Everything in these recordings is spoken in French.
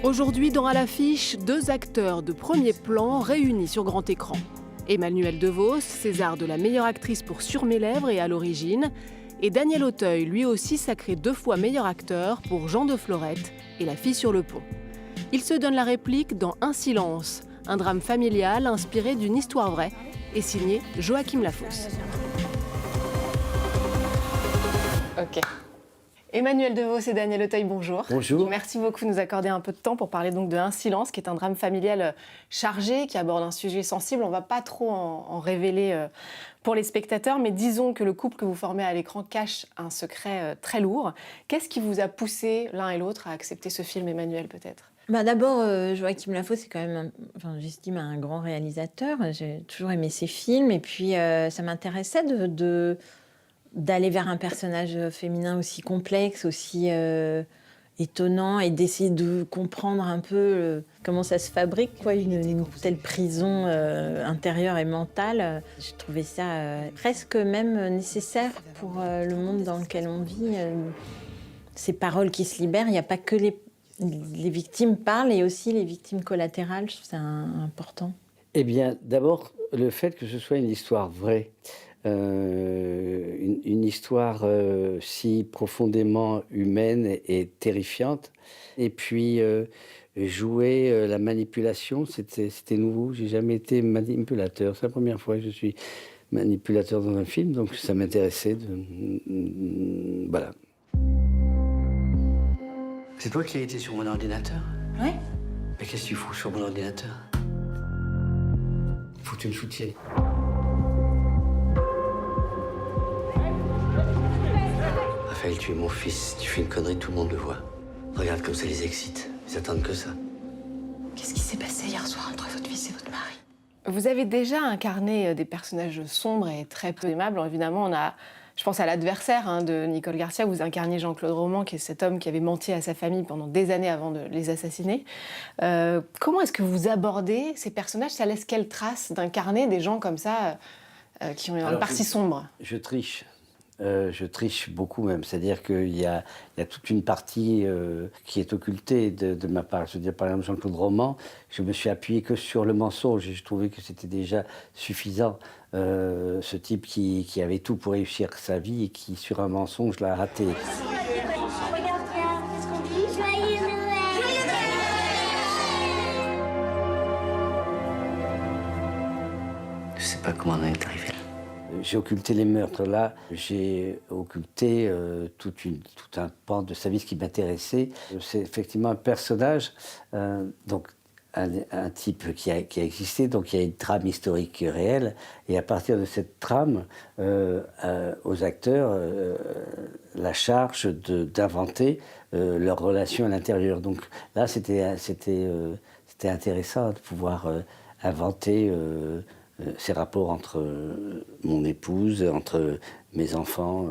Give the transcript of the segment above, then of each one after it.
Aujourd'hui, dans À l'affiche, deux acteurs de premier plan réunis sur grand écran. Emmanuelle DeVos, César de la meilleure actrice pour Sur mes lèvres et À l'origine, et Daniel Auteuil, lui aussi sacré 2 fois meilleur acteur pour Jean de Florette et La fille sur le pont. Ils se donnent la réplique dans Un silence, un drame familial inspiré d'une histoire vraie et signé Joachim Lafosse. Ok. Emmanuelle DeVos et Daniel Auteuil, bonjour. Bonjour. Merci beaucoup de nous accorder un peu de temps pour parler donc de Un silence, qui est un drame familial chargé, qui aborde un sujet sensible. On ne va pas trop en révéler pour les spectateurs, mais disons que le couple que vous formez à l'écran cache un secret très lourd. Qu'est-ce qui vous a poussé l'un et l'autre à accepter ce film, Emmanuelle, peut-être ? D'abord, Joachim Lafosse, c'est quand même, j'estime, un grand réalisateur. J'ai toujours aimé ses films. Et puis, ça m'intéressait d'aller vers un personnage féminin aussi complexe, aussi étonnant, et d'essayer de comprendre un peu comment ça se fabrique, une telle prison intérieure et mentale. Je trouvais ça presque même nécessaire pour le monde dans lequel on vit. Ces paroles qui se libèrent, il n'y a pas que les victimes parlent, et aussi les victimes collatérales, je trouve ça important. Eh bien, d'abord, le fait que ce soit une histoire vraie, une histoire si profondément humaine et terrifiante, et puis jouer la manipulation, c'était nouveau. J'ai jamais été manipulateur. C'est la première fois que je suis manipulateur dans un film, donc ça m'intéressait voilà. C'est toi qui as été sur mon ordinateur? Oui. Mais qu'est-ce que tu fous sur mon ordinateur? Faut que tu me soutiennes. Raphaël, tu es mon fils. Tu fais une connerie, tout le monde le voit. Regarde comme ça les excite. Ils attendent que ça. Qu'est-ce qui s'est passé hier soir entre votre fils et votre mari ? Vous avez déjà incarné des personnages sombres et très peu aimables. Évidemment, je pense à L'adversaire de Nicole Garcia. Vous incarniez Jean-Claude Roman, qui est cet homme qui avait menti à sa famille pendant des années avant de les assassiner. Comment est-ce que vous abordez ces personnages ? Ça laisse quelle trace d'incarner des gens comme ça, qui ont une part si sombre ? Je triche. Je triche beaucoup même. C'est-à-dire qu'il y a toute une partie qui est occultée de ma part. Je veux dire, par exemple, Jean-Claude Roman, je me suis appuyé que sur le mensonge et je trouvais que c'était déjà suffisant. Ce type qui avait tout pour réussir sa vie et qui, sur un mensonge, l'a raté. Regarde bien, qu'est-ce qu'on dit? Joyeux Noël! Joyeux Noël! Je sais pas comment on en est arrivé là. J'ai occulté les meurtres. Là, j'ai occulté tout un pan de sa vie, ce qui m'intéressait. C'est effectivement un personnage, donc un type qui a existé, donc il y a une trame historique réelle. Et à partir de cette trame, aux acteurs, la charge d'inventer leur relation à l'intérieur. Donc là, c'était intéressant de pouvoir inventer ces rapports entre mon épouse, entre mes enfants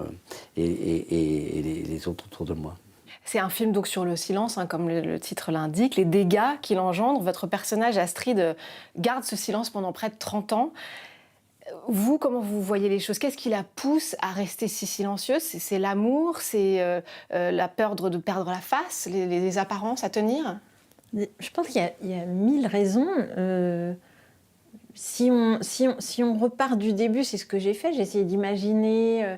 et les autres autour de moi. C'est un film donc sur le silence, comme le titre l'indique, les dégâts qu'il engendre. Votre personnage, Astrid, garde ce silence pendant près de 30 ans. Vous, comment vous voyez les choses ? Qu'est-ce qui la pousse à rester si silencieuse ? C'est l'amour, c'est la peur de perdre la face, les apparences à tenir ? Je pense qu'il y a 1000 raisons. Si on repart du début, c'est ce que j'ai fait. J'ai essayé d'imaginer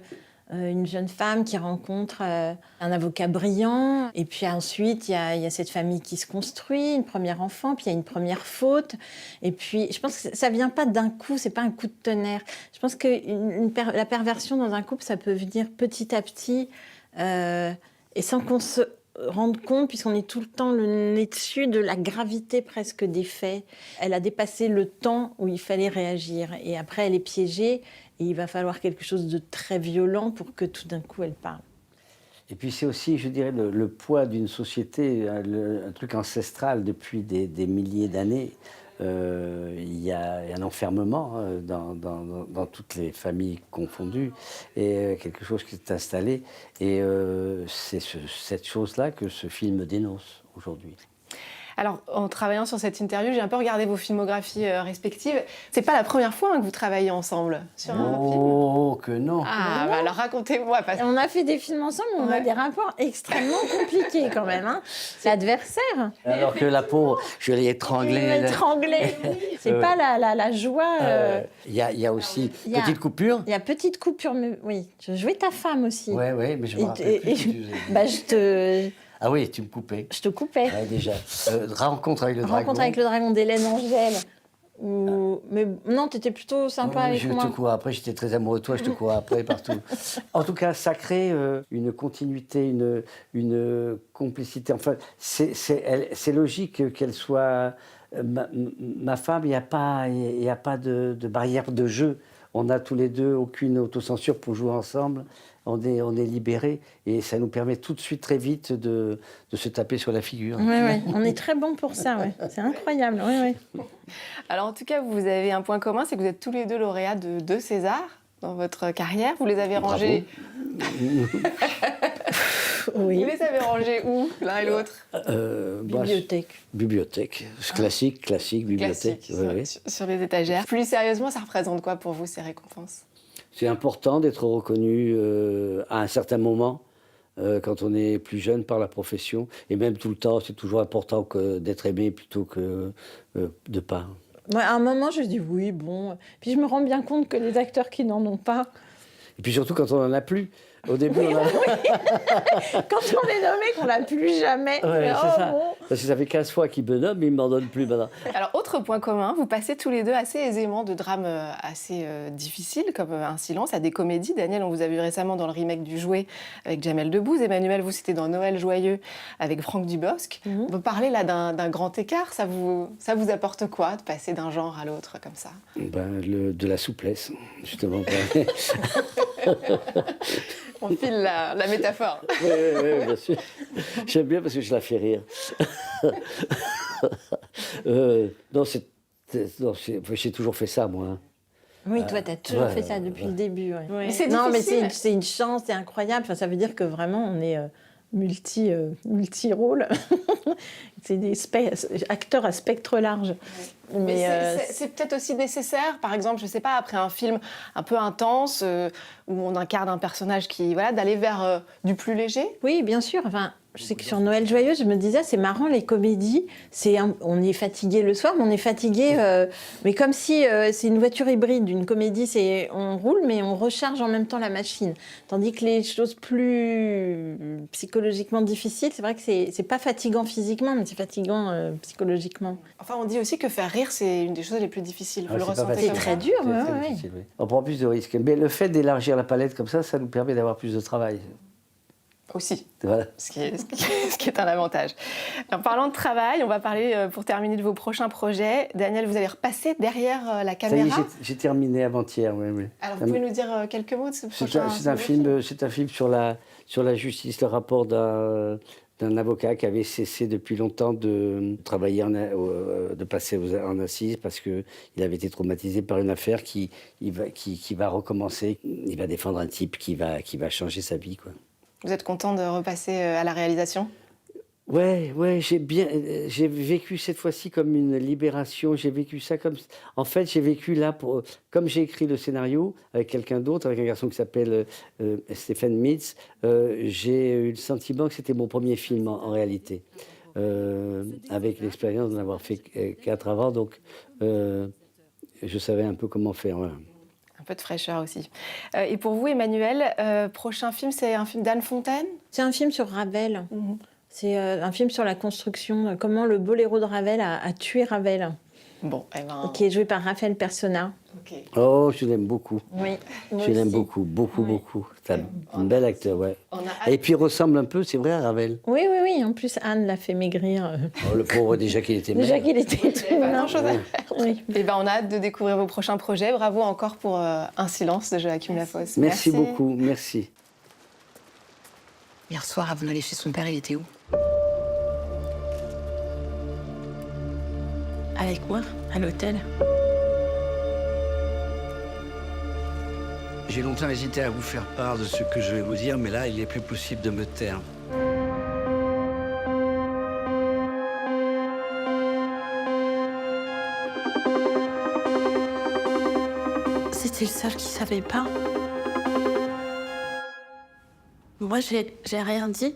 une jeune femme qui rencontre un avocat brillant. Et puis ensuite, il y a cette famille qui se construit, une première enfant, puis il y a une première faute. Et puis, je pense que ça ne vient pas d'un coup, ce n'est pas un coup de tonnerre. Je pense que la perversion dans un couple, ça peut venir petit à petit et sans qu'on se rendre compte, puisqu'on est tout le temps le nez dessus, de la gravité presque des faits. Elle a dépassé le temps où il fallait réagir. Et après, elle est piégée et il va falloir quelque chose de très violent pour que tout d'un coup, elle parle. Et puis c'est aussi, je dirais, le poids d'une société, un truc ancestral depuis des milliers d'années. Il y a un enfermement dans toutes les familles confondues et quelque chose qui s'est installé. Et c'est cette chose-là que ce film dénonce aujourd'hui. Alors, en travaillant sur cette interview, j'ai un peu regardé vos filmographies respectives. C'est pas la première fois que vous travaillez ensemble sur un film. Oh, que non. Ah, bah alors racontez-moi. Parce... On a fait des films ensemble, mais on a des rapports extrêmement compliqués quand même. Hein. C'est adversaire. Alors que la pauvre, je l'ai étranglée. Étranglée. C'est pas la joie. Il y a aussi Il y a- petite coupure. Il y a petite coupure, mais oui. Je jouais ta femme aussi. Ouais, mais je me Et- rappelle plus. et- ce que tu faisais. Bah, Ah oui, tu me coupais. je te coupais. Ouais, déjà. Rencontre avec le dragon. Rencontre avec le dragon d'Hélène Angèle. Mais non, t'étais plutôt sympa Oui, avec je moi. te courais après, j'étais très amoureux de toi, je te courais après partout. En tout cas, ça crée une continuité, une complicité. Enfin, c'est logique qu'elle soit ma femme. Il n'y a pas de barrière de jeu. On n'a tous les deux aucune autocensure pour jouer ensemble. On est libérés et ça nous permet tout de suite, très vite, de se taper sur la figure. Ouais. On est très bons pour ça, ouais. C'est incroyable. Ouais. Alors, en tout cas, vous avez un point commun, c'est que vous êtes tous les deux lauréats de 2 Césars dans votre carrière. Vous les avez rangés. Oui. Vous les avez rangés où, l'un et l'autre? Bibliothèque. Bibliothèque. Classique, bibliothèque. Classique, Oui. sur les étagères. Plus sérieusement, ça représente quoi pour vous, ces récompenses? C'est important d'être reconnu à un certain moment, quand on est plus jeune par la profession. Et même tout le temps, c'est toujours important d'être aimé plutôt que de pas. Ouais, à un moment, je dis oui, bon. Puis je me rends bien compte que les acteurs qui n'en ont pas, Et puis surtout quand on n'en a plus. Au début, on a... quand on est nommé, qu'on l'a plus jamais. Ouais, Oh, c'est ça. bon. Parce que ça fait 15 fois qu'ils me nomment, mais ils ne m'en donnent plus maintenant. Alors, autre point commun, vous passez tous les deux assez aisément de drames assez difficiles, comme Un silence, à des comédies. Daniel, on vous a vu récemment dans le remake du Jouet avec Jamel Debbouze. Emmanuel, vous, c'était dans Noël joyeux avec Franck Dubosc. Mhm. On peut parler là d'un grand écart. Ça vous apporte quoi de passer d'un genre à l'autre comme ça? De la souplesse, justement. On file la métaphore. Oui, bien sûr. J'aime bien parce que je la fais rire. J'ai toujours fait ça, moi. Hein. Oui, toi, tu as toujours Ouais, fait ça depuis le début. Ouais. Mais c'est Non, mais difficile. c'est une chance, c'est incroyable. Enfin, ça veut dire que vraiment, on est multi-rôle. C'est des acteurs à spectre large. Mais c'est peut-être aussi nécessaire, par exemple, je ne sais pas, après un film un peu intense, où on incarne un personnage qui, voilà, d'aller vers du plus léger. Oui, bien sûr. Enfin, je sais que sur Noël joyeux, je me disais, c'est marrant, les comédies, on est fatigué le soir, mais on est fatigué, mais comme si c'est une voiture hybride. Une comédie, on roule, mais on recharge en même temps la machine. Tandis que les choses plus psychologiquement difficiles, c'est vrai que c'est pas fatigant physiquement, mais c'est fatigant psychologiquement. Enfin, on dit aussi que faire rire, c'est une des choses les plus difficiles. Vous le c'est pas ressentez facile. comme C'est ça? très dur, C'est ouais, très ouais. difficile, oui. On prend plus de risques. Mais le fait d'élargir la palette comme ça nous permet d'avoir plus de travail. Aussi, Voilà. ce qui est un avantage. En parlant de travail, on va parler, pour terminer, de vos prochains projets. Daniel, vous allez repasser derrière la Ça y est, caméra. j'ai terminé avant-hier. Oui. Alors, vous pouvez nous dire quelques mots de ce prochain C'est un film sur la justice, le rapport d'un avocat qui avait cessé depuis longtemps de travailler, de passer en assises parce qu'il avait été traumatisé par une affaire qui va recommencer. Il va défendre un type qui va changer sa vie, quoi. Vous êtes content de repasser à la réalisation? Ouais, j'ai vécu cette fois-ci comme une libération. J'ai vécu ça comme, en fait, j'ai vécu là comme j'ai écrit le scénario avec quelqu'un d'autre, avec un garçon qui s'appelle Stéphane Mitz. J'ai eu le sentiment que c'était mon premier film en réalité, avec l'expérience d'en avoir fait 4 avant, donc je savais un peu comment faire. Voilà. Un peu de fraîcheur aussi. Et pour vous, Emmanuel, prochain film, c'est un film d'Anne Fontaine? C'est un film sur Ravel. Mhm. C'est un film sur la construction, comment le boléro de Ravel a tué Ravel, Bon, eh ben... qui est joué par Raphaël Persona. ok. Oh, je l'aime beaucoup. Oui, Je l'aime beaucoup. C'est un bel acteur, ouais. On a Et puis il ressemble un peu, c'est vrai, à Ravel. oui. En plus, Anne l'a fait maigrir. Oh, le pauvre, déjà qu'il était Déjà maigre. qu'il était tout pas mince. grand-chose à Oui. Eh ben, on a hâte de découvrir vos prochains projets. Bravo encore pour Un silence de Joachim Lafosse. Merci beaucoup, merci. Hier soir, avant d'aller chez son père, il était où? Avec moi, à l'hôtel. J'ai longtemps hésité à vous faire part de ce que je vais vous dire, mais là, il n'est plus possible de me taire. c'était le seul qui savait pas. Moi, j'ai rien dit.